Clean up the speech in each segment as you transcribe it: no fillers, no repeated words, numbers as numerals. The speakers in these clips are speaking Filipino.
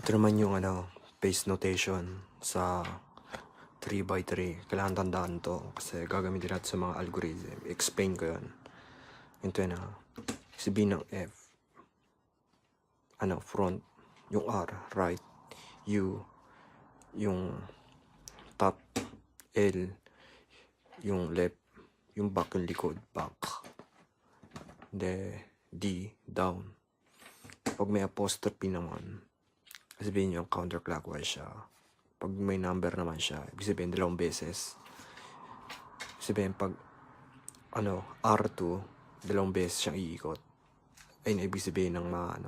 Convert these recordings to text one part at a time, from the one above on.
Ito naman yung paste notation sa 3x3. Kailangan tandaan to kasi gagamitin natin sa mga algorithm. Explain ko yun. Ito yun sabihin ng F. Front. Yung R, right. U, yung top. L, yung left. Yung back, yung likod, back. D, down. Pag may apostrophe naman, sabihin nyo counterclockwise siya. Pag may number naman siya, ibig sabihin 2 beses. Ibig sabihin pag R2, 2 beses siyang iikot. Ayun, ibig sabihin ng mga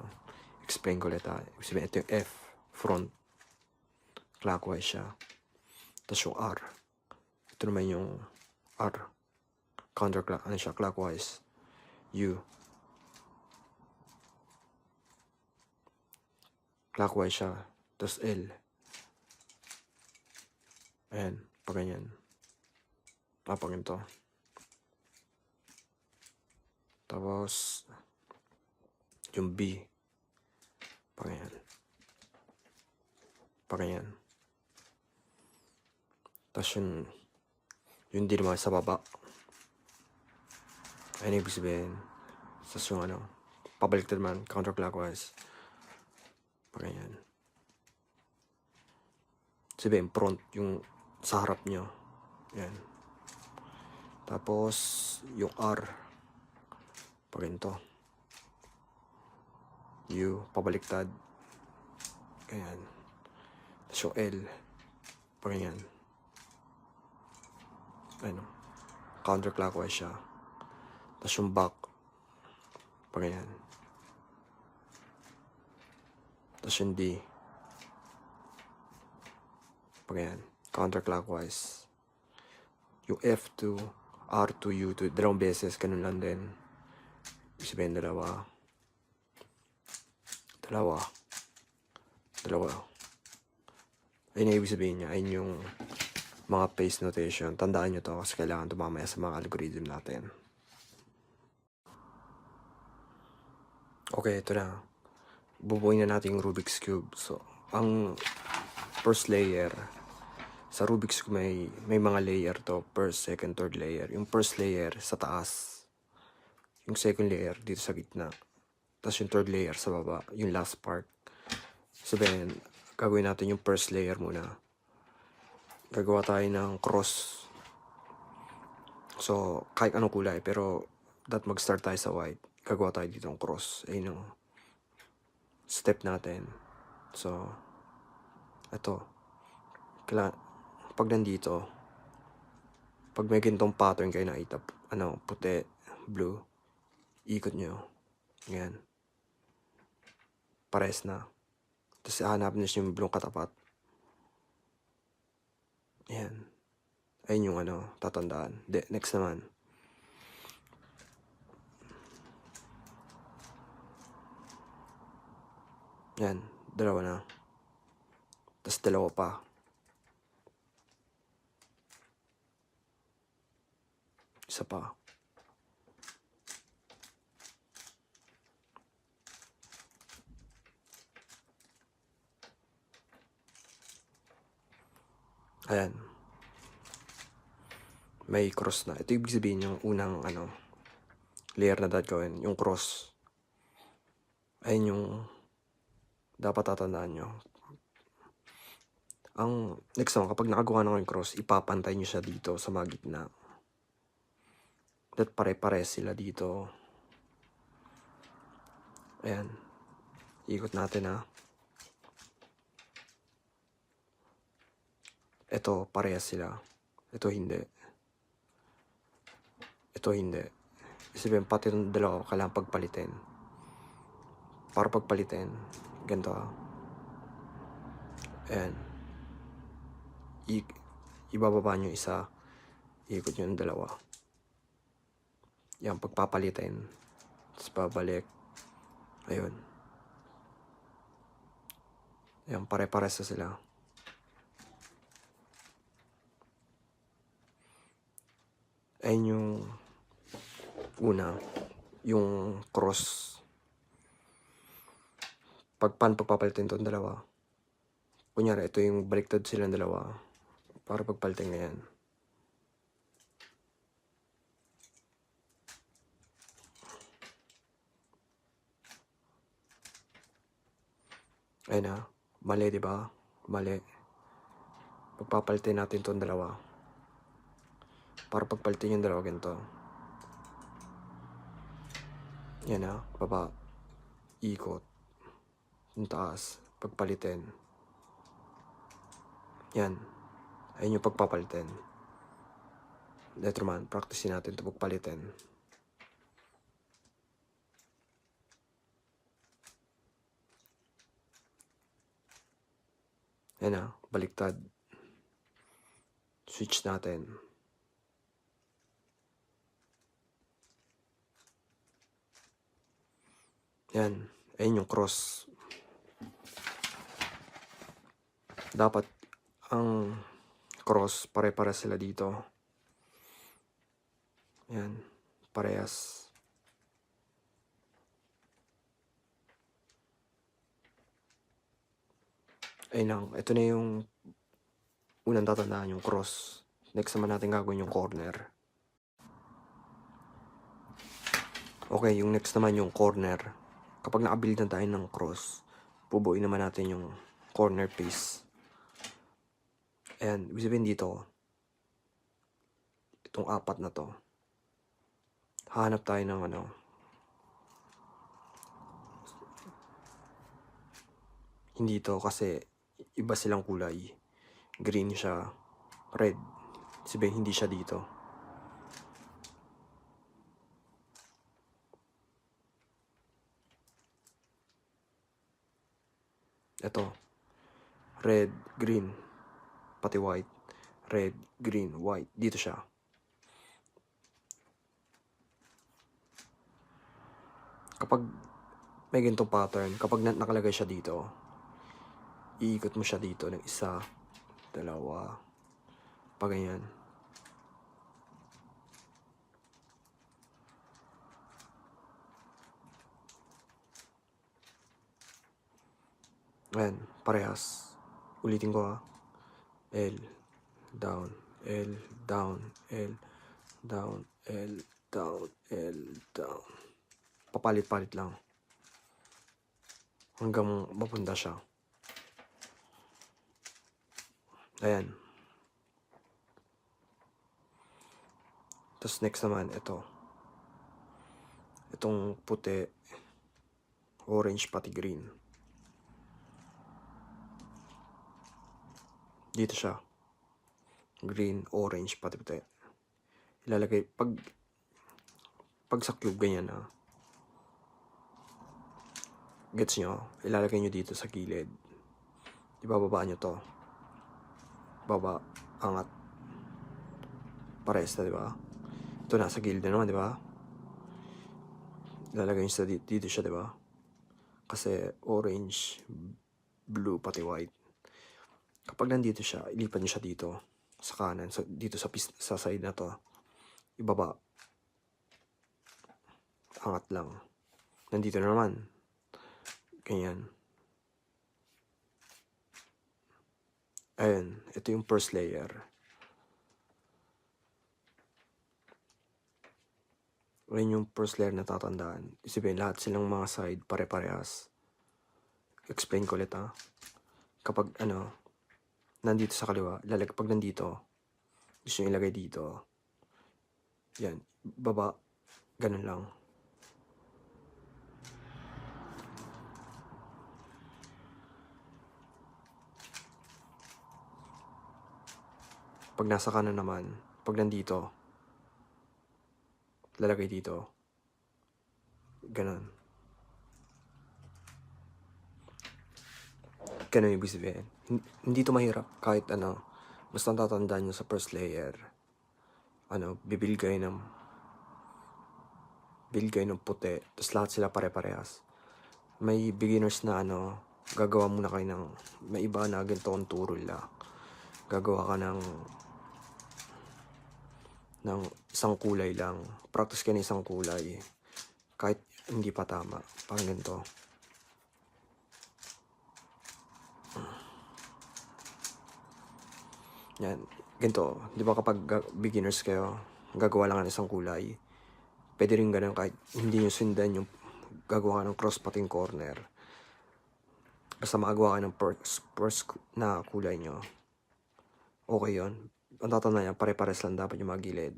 explain ko ulit Ibig sabihin ito yung F, front. Clockwise siya. Tapos yung R. Ito naman yung R. Counterclockwise clockwise. U. Clockwise siya. Tapos L. Ayan, pag ganyan. Pag ganito. Tapos, yung B. Pag ganyan. Pag ganyan. Tapos yung D naman sa baba. Ayan, ibig sabihin. Tapos yung pabaliktad naman, counterclockwise. Pag ganyan. Sabihin, front, yung sa harap nyo. Yan. Tapos, yung R. Pag ganito. U, pabaliktad. Ganyan. Tapos yung L. Pag ganyan. Counterclockwise siya. Tapos yung back. Pag ganyan. Tapos yung D. Pag ganyan. Counterclockwise. Yung F2, R2, U2, 2 beses, ganun lang din. Ibig sabihin, dalawa. Ayun yung ibig sabihin niya. Ayun yung mga paste notation. Tandaan nyo to kasi kailangan tumamaya sa mga algorithm natin. Okay, ito na. Bubuin na natin yung Rubik's Cube. So, ang first layer, sa Rubik's Cube may mga layer to. First, second, third layer. Yung first layer sa taas. Yung second layer dito sa gitna. Tapos yung third layer sa baba. Yung last part. Sabihin, gagawin natin yung first layer muna. Gagawa tayo ng cross. So, kahit anong kulay. Pero, mag-start tayo sa white. Gagawa tayo dito ng cross. Ayun yung step natin. So, ito. Pag nandito, pag may gintong pattern kayo nakita, puti, blue, ikot nyo. Ganyan. Pares na. Tapos hahanapin nyo yung blue katapat. Ayan. Ayun yung tatandaan. Next naman. Yan. 2 na. Tapos 2 pa. Isa pa. Ayan. May cross na. Ito ibig sabihin yung unang layer na gawin. Yung cross. Ayun yung dapat tatandaan nyo. Ang next naman, kapag nakagawa na yung cross, ipapantay nyo siya dito sa mga gitna. That pare-pare sila dito. Ayan. Ikot natin Ito, parehas sila. Ito hindi. Ito hindi. Isipin, pati itong 2, kailangan pagpalitin. Para pagpalitin, ganito Ayan. Ibababa nyo isa. Ikot nyo yung 2. Yan, pagpapalitin. Tapos babalik. Ayun. Yan, pare-pares na sila. Ayun yung una, yung cross. Pagpapalitin itong 2. Kunyari, ito yung baliktad silang dalawa. Para pagpalitin ngayon. Ayun na. Mali, diba? Mali. Pagpapalitin natin itong dalawa. Para pagpalitin yung dalawa ganito. Yan na. Baba. Ikot. Yung taas. Pagpalitin. Yan. Ayun yung pagpapalitin. Letterman, practicein natin ito pagpalitin. Yan na, baliktad. Switch natin. Yan, ayun yung cross. Dapat ang cross, pare-para sila dito. Yan, parehas. Ayun lang, ito na yung unang tatandaan, yung cross. Next naman natin gagawin yung corner. Okay, yung next naman yung corner. Kapag nakabuild na tayo ng cross, pubuin naman natin yung corner piece. Ayan, ibig sabihin dito, itong apat na to, hahanap tayo ng ano, hindi to kasi iba silang kulay. Green siya, red. Sabihin hindi siya dito. Ito, red, green, pati white. Red, green, white. Dito siya. Kapag may ganitong pattern, kapag nakalagay siya dito, iikot mo siya dito ng isa, dalawa, pa ganyan. Ayan, parehas. Ulitin ko ha. L, down, L, down, L, down, L, down, L, down. Papalit-palit lang. Hanggang mapunta siya. Ayan. Tapos next naman, ito. Itong puti, orange, pati green. Dito siya. Green, orange, pati puti. Ilalagay, pag sa cube, ganyan ha. Gets nyo? Ilalagay nyo dito sa gilid. Ibababa nyo to. Baba, angat. Pares na, diba? Ito nasa gilid na naman, diba? Ilalagay nyo dito siya, diba? Kasi orange, blue, pati white. Kapag nandito siya, ilipan nyo siya dito. Sa kanan, dito sa side na to. Ibaba. Angat lang. Nandito na naman. Ganyan. Ayan, ito yung first layer. Ayan yung first layer na tatandaan. Isipin, lahat silang mga side pare-parehas. Explain ko ulit ha. Kapag nandito sa kaliwa, pag nandito, gusto nyo ilagay dito. Yan, baba, ganun lang. Pag nasa kanan naman, pag nandito, lalagay dito. Ganun. Ganun yung ibig sabihin. Hindi to mahirap kahit basta tatandaan nyo sa first layer. Bibuild kayo ng puti, tapos lahat sila pare-parehas. May beginners na gagawa muna kayo ng, may iba na ganito ang turo nila. Gagawa ka ng isang kulay lang. Practice ka ng isang kulay. Kahit hindi pa tama. Parang ganito. Yan. Ganito, di ba kapag beginners kayo, gagawa lang ng isang kulay. Pwede rin ganun kahit hindi nyo sundan yung gagawa ng cross-patting corner. Basta makagawa ka ng first na kulay nyo. Okay yun. Ang tatandaan nyo, pare-pares lang dapat yung mga gilid.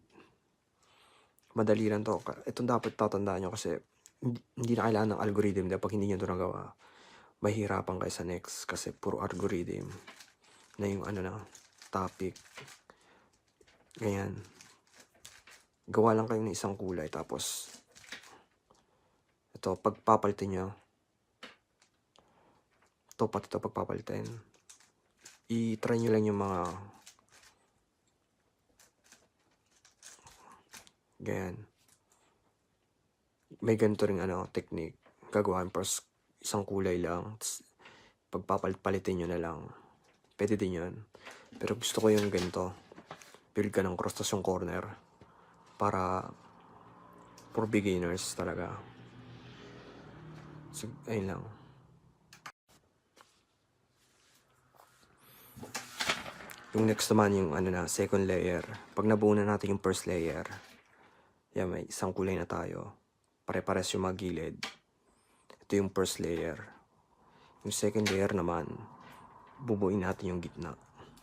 Madali lang to. Itong dapat tatandaan nyo kasi hindi na kailangan ng algorithm dahil pag hindi nyo ito nagawa, mahirapan kayo sa next kasi puro algorithm na yung topic. Ganyan. Gawa lang kayo ng isang kulay tapos ito, pagpapalitin nyo, ito pati ito pagpapalitin, i-try nyo lang yung mga ganyan. May ganito ring technique. Gagawa first isang kulay lang, pagpapalitin nyo na lang. Pwede din yun. Pero gusto ko yung ganito. Build ka ng cross tas yung corner. Para for beginners talaga. So, ayun lang. Yung next naman yung second layer. Pag nabuo na natin yung first layer, yan, may isang kulay na tayo. Pare-pares yung mga gilid. Ito yung first layer. Yung second layer naman, bubuin natin yung gitna.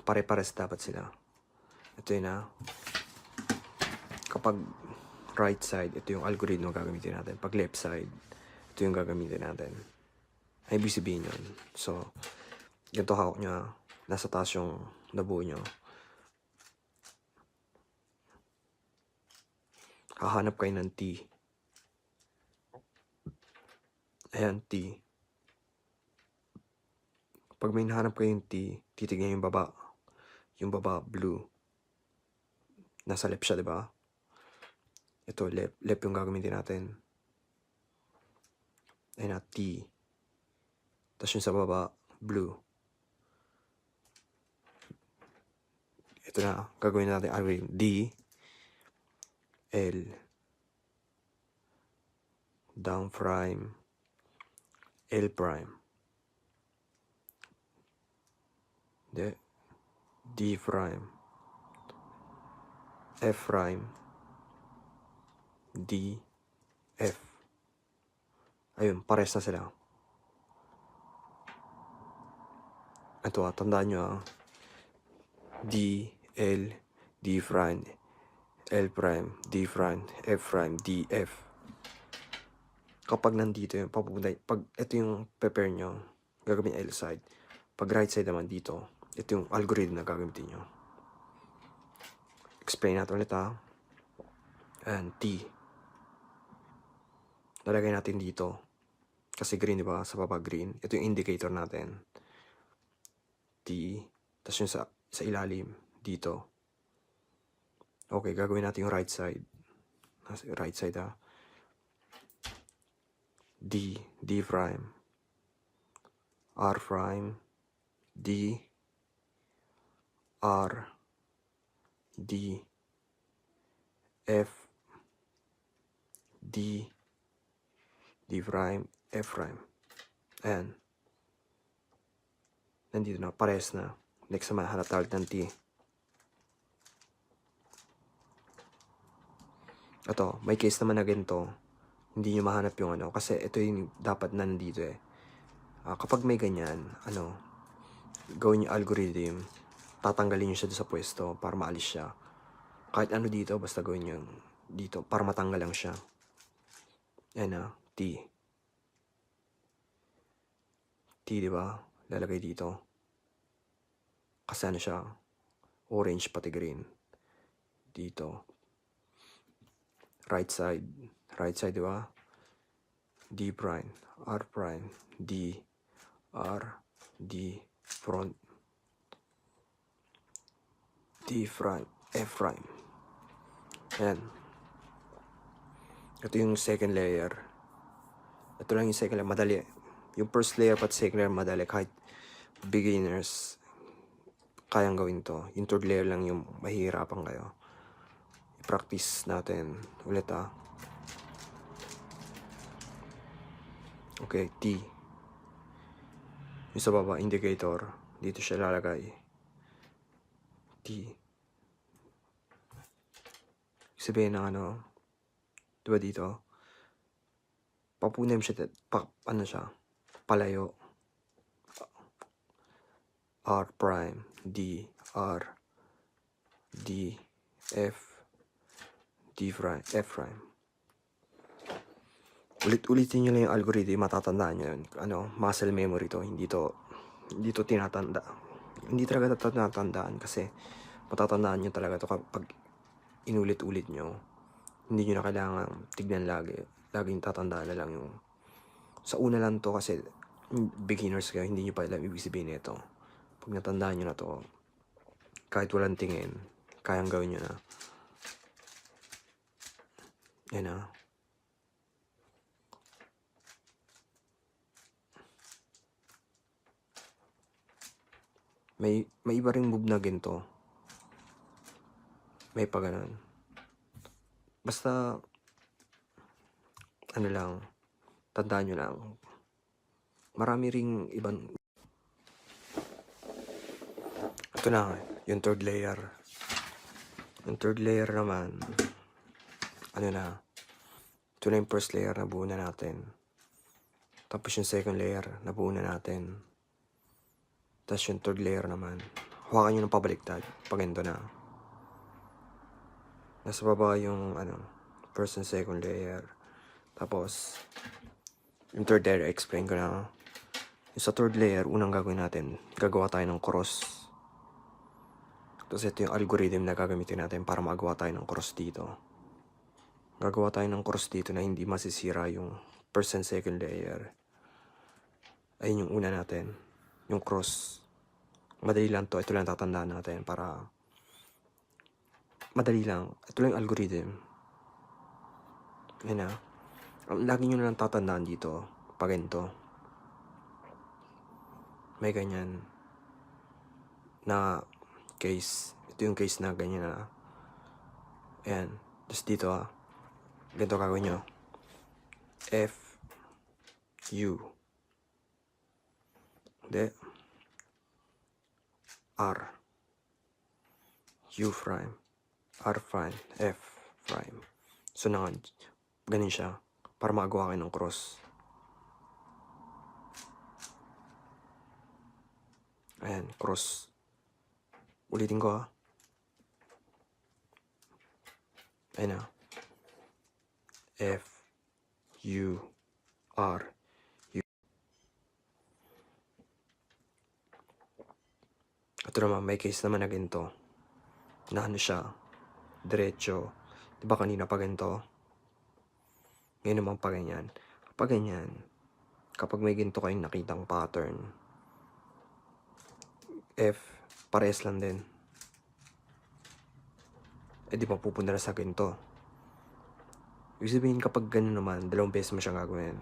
Pare-pares dapat sila. Ito yun kapag right side, ito yung algorithm na gagamitin natin. Pag left side, ito yung gagamitin natin. Ay, ibig sabihin yun. So, ganito hawak nyo. Nasa taas yung nabuo nyo. Hahanap kayo ng T. Ayan, T. Pag may nahanap kayo yung T, titignan yung baba. Yung baba, blue. Nasa left siya, diba? Ito, left. Left yung gagamitin natin. Ayan na, T. Tapos yung sa baba, blue. Ito na, gagawin natin algorithm. D, L, down prime, L prime. D prime, F prime, D, F. Ayun, pares na sila. Ito tandaan nyo D, L, D prime, L prime, D prime, F prime, D, F. Kapag nandito yung papupunta, pag ito yung prepare nyo, gagawin L side. Pag right side naman dito, ito yung algorithm na gagamitin nyo. Explain natin ulit And T. Lalagay natin dito. Kasi green, diba? Sa baba green. Ito yung indicator natin. T. Tapos yung sa ilalim, dito. Okay, gagawin natin yung right side. Right side D, D prime, R prime, D, R, D, F, D, D prime, F prime. Ayan. Nandito na, pares na. Next naman, hanap tayo ng T. Ito, may case naman na ganito. Hindi nyo mahanap yung kasi ito yung dapat na nandito kapag may ganyan, gawin yung algorithm, tatanggalin nyo siya sa pwesto para maalis siya. Kahit dito, basta gawin yung dito para matanggal lang siya. Ayan T. T, diba? Lalagay dito. Kasi siya, orange pati green. Dito. Right side, diba? D prime, R prime, D, R, D, front, D prime, F prime. Ayan. Ito yung second layer. Ito lang yung second layer, madali. Yung first layer pat second layer, madali. Kahit beginners, kayang gawin to. Yung third layer lang yung mahihirapan kayo. I-practice natin ulit Okay, T. Yung sa baba, indicator. Dito siya lalagay. T. D. Sabihin ng ano, diba dito? Papunem siya, ano siya, palayo. R prime, D, R, D, F, D prime, F prime. Ulit-ulitin nyo lang yung algorithm, matatandaan nyo yun. Ano, muscle memory to, hindi to tinatanda. Hindi talaga tinatandaan kasi matatandaan nyo talaga to kapag inulit-ulit nyo. Hindi nyo na kailangan tignan lagi. Laging tatandaan na lang yung sa una lang to kasi beginners kayo, hindi nyo pa alam ibig sabihin nito. Pag natandaan nyo na to, kahit walang tingin, kayang gawin nyo na. Yan na. May iba ring move na ginto. May pa ganun. Basta, ano lang, tandaan nyo lang. Marami ring ibang... Ito na, yung third layer. Yung third layer naman, ano na, ito na yung first layer na buo na natin. Tapos yung second layer na buo na natin. Tapos yung third layer naman, hawakan nyo ng pabaliktad pag ito na. Nasa baba yung ano, first and second layer. Tapos, yung third layer, explain ko na. Yung sa third layer, unang gagawin natin, gagawa tayo ng cross. Tapos ito yung algorithm na gagamitin natin para magawa tayo ng cross dito. Gagawa tayo ng cross dito na hindi masisira yung first and second layer. Ayun yung una natin, yung cross. Madali lang to, ito lang tatandaan natin para madali lang. Ito lang yung algorithm. Yan na. Lagi nyo na lang tatandaan dito pag ganito. May ganyan na case. Ito yung case na ganyan na. Ayan. Tapos dito ganito gagawin nyo. F, U. Hindi. R. U prime. R prime. F prime. So na ganun siya. Para magawa kayo ng cross. Ayan, cross. Ulitin ko Ayan na. F, U, R, U. Ito naman, may case naman na ganito. Na ano siya, diretso. Diba kanina pa ganito? Ngayon naman pa ganyan. Kapag ganyan, kapag may ganito kayong nakitang pattern, F, pares lang din. Di mapupunta na sa ganito. Ibig sabihin kapag ganun naman, dalawang beses mo siyang gagawin.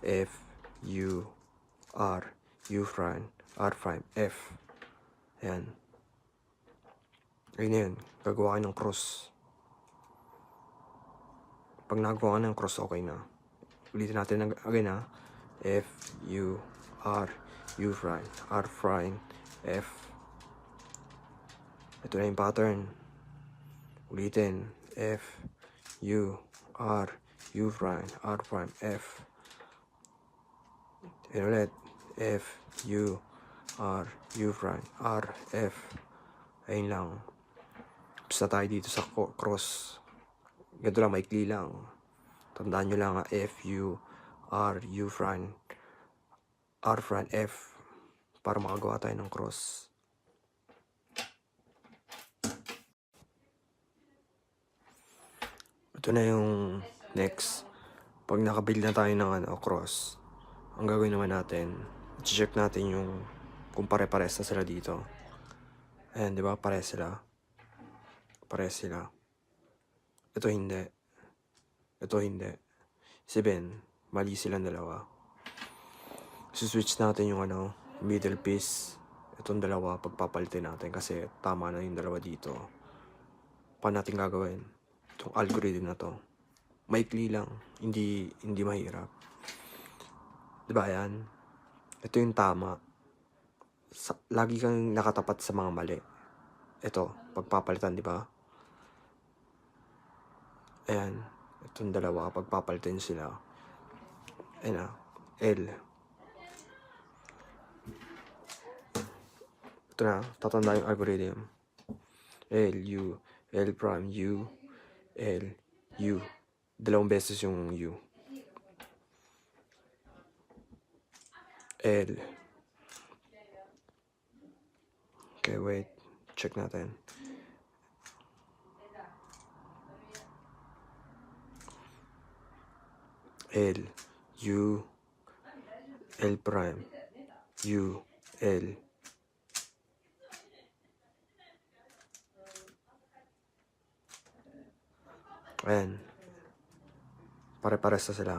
F, U, R, U prime, R prime, F. Ayan. Ayun na yun. Gagawa kayo ng cross. Pag nagawa ka ng cross, okay na. Ulitin natin again F, U, R, U prime, R prime, F. Ito na yung pattern. Ulitin. F, U, R, U prime, R prime, F. And ulit. F, U, R, U prime, R, F. Ayun lang. Tapos na tayo dito sa cross. Ganito lang, maikli lang. Tandaan nyo lang F, U, R, U prime, R prime, F. Para makagawa tayo ng cross. Ito na yung next. Pag nakabuild na tayo ng cross, ang gagawin naman natin, i-check natin yung kung pare-pares na sila dito. Ayan, di ba? Pares sila. Pares sila. Ito hindi. Ito hindi. Sabihin, mali silang dalawa. Switch natin yung middle piece. Itong dalawa, pagpapalitin natin kasi tama na yung dalawa dito. Paano natin gagawin? Itong algorithm na to. Maikli lang. Hindi mahirap. Diba yan? Ito yung tama. Lagi kang nakatapat sa mga mali. ito, pagpapalitan, di ba? Ayan, itong dalawa, pagpapalitan sila. Ayan na, L. Ito na, tatanda yung algorithm. L, U, L prime, U, L, U. Dalawang beses yung U. L. Okay, wait. Check natin. L, U, L prime, U, L. Ayan. Pare-pares na sila.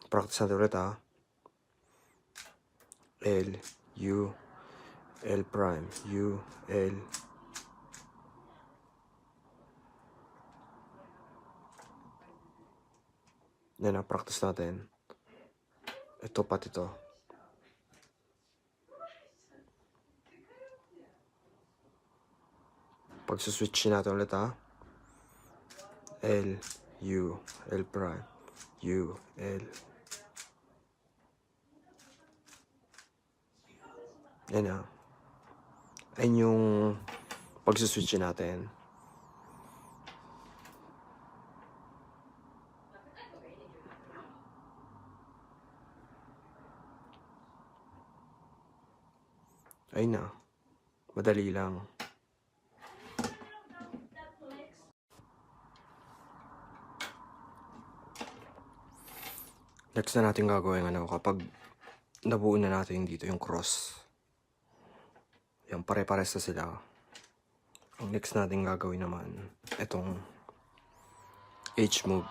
Practice natin ulit, ha. L, U, L prime, U, L. Yan na, practice natin. Ito pati to. Pagsuswitch natin ulit, ha. L, U, L prime, U, L. Yan na. Ayun yung pagsuswitch natin. Ayun na. Madali lang. Next na natin gagawin kapag nabuo na natin dito yung cross. Yan, pare-pares na sila. Ang next natin gagawin naman, itong H move.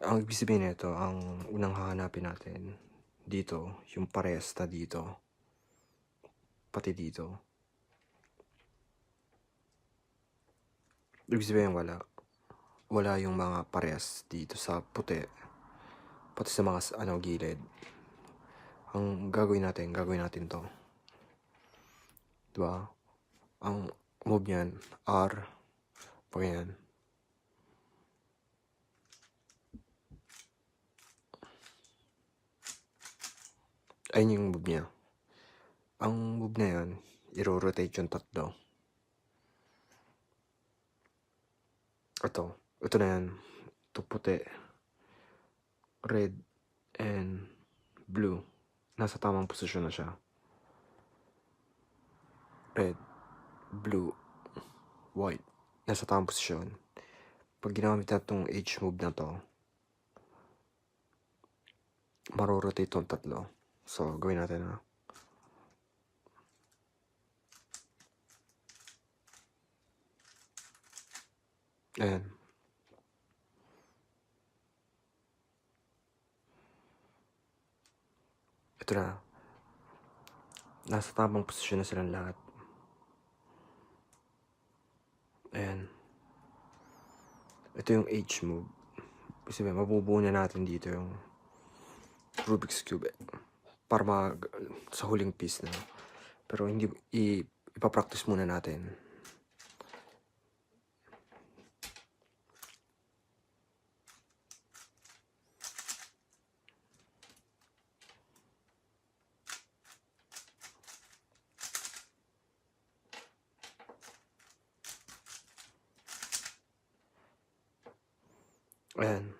Ang ibig sabihin nito, ang unang hahanapin natin dito, yung parehas na dito. Pati dito. Ibig sabihin wala. Wala yung mga parehas dito sa puti. Pati sa mga gilid. Ang gagawin natin to. Diba? Ang move niyan, R. Pag yan. Ayun yung move niya. Ang move na yan, i-rotate yung tatlo. Ito na yan. Ito puti. Red and blue. Nasa tamang posisyon na siya. Red, blue, white. Nasa tamang posisyon. Pag ginamit natin itong H move na to, maro-rotate itong tatlo. So, gawin natin na. Ayan. Ito na. Nasa tamang posisyon na silang lahat. Ayan. Ito yung H move. Kasi mabubuo na natin dito yung Rubik's Cube. Para sa huling piece na. Pero hindi, ipapractice muna natin. Ayan.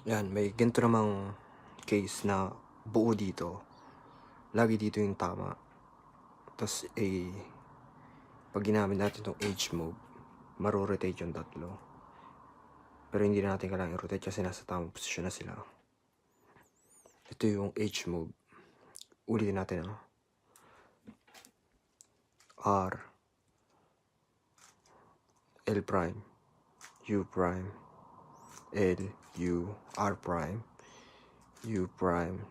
Yan, may ganito namang case na buo dito. Lagi dito yung tama. Tapos, pag ginamit natin itong H move, maro-rotate yung tatlo. Pero hindi na natin kailangan i-rotate kasi nasa tamang posisyon na sila. Ito yung H move. Ulitin natin, R, L prime, U prime, L, U, R prime, U prime,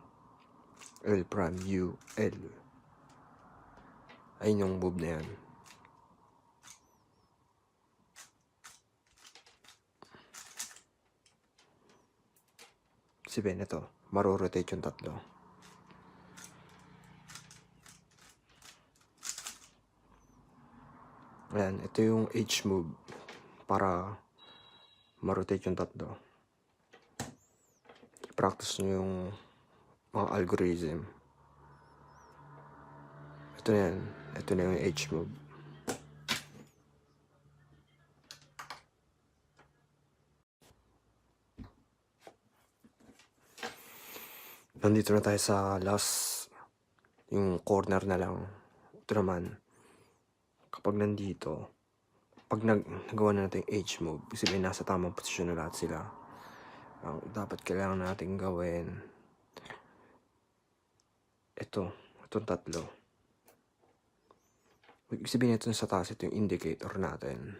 L prime, U, L. Ayun yung move na yan. Sabihin ito, marorotate yung tatlo. Ayan, ito yung H move para marotate yung tatlo. I-practice nyo yung mga algorithm. Ito na yan. Ito na yung H move. Nandito na tayo sa last, yung corner na lang. Ito naman, kapag nandito, pag nagawa na natin yung H move, sabihin nasa tamang posisyon na lahat sila. Ang dapat kailangan natin gawin, itong tatlo. Ibig sabihin ito sa taas, ito yung indicator natin.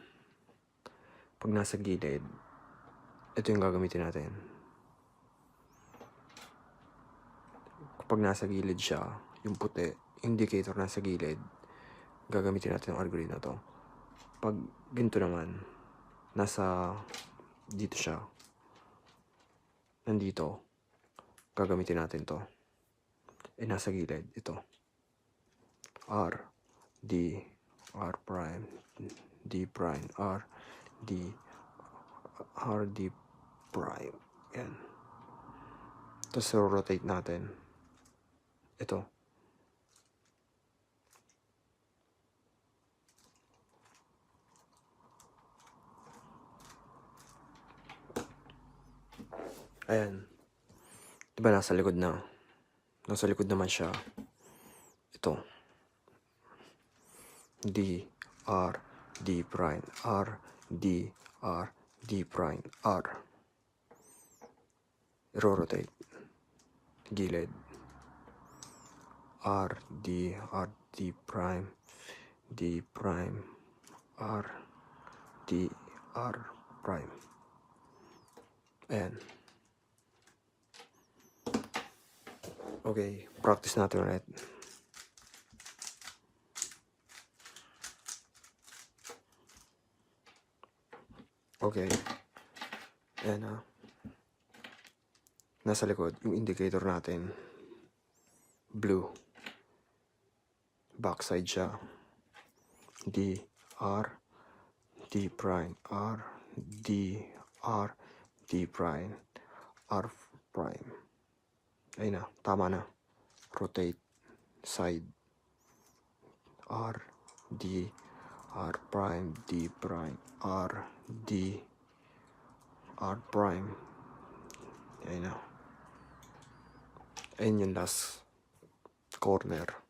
Pag nasa gilid, ito yung gagamitin natin. Kapag nasa gilid siya, yung puti, indicator nasa gilid, gagamitin natin yung algorithm na to. Pag ganito naman, dito siya, nandito, gagamitin natin to. Nasa gilid, ito. R, D, R prime, D prime, R, D, R, D prime. Yan. Tapos rotate natin. Ito. Ayan. Diba nasa likod na? Nasa likod naman siya. Ito. D, R, D prime, R, D, R, D prime, R. I-rotate. Gilid. R, D, R, D prime, D prime, R, D, R prime. Ayan. Okay, practice natin ulit. Okay. Ayan na. Nasa likod, yung indicator natin. Blue. Backside siya. D, R, D prime, R, D, R, D prime, R prime. Ayun na, tama na. Rotate. Side. R, D, R prime, D prime, R, D, R prime. Ayun na. Ayun yung last corner.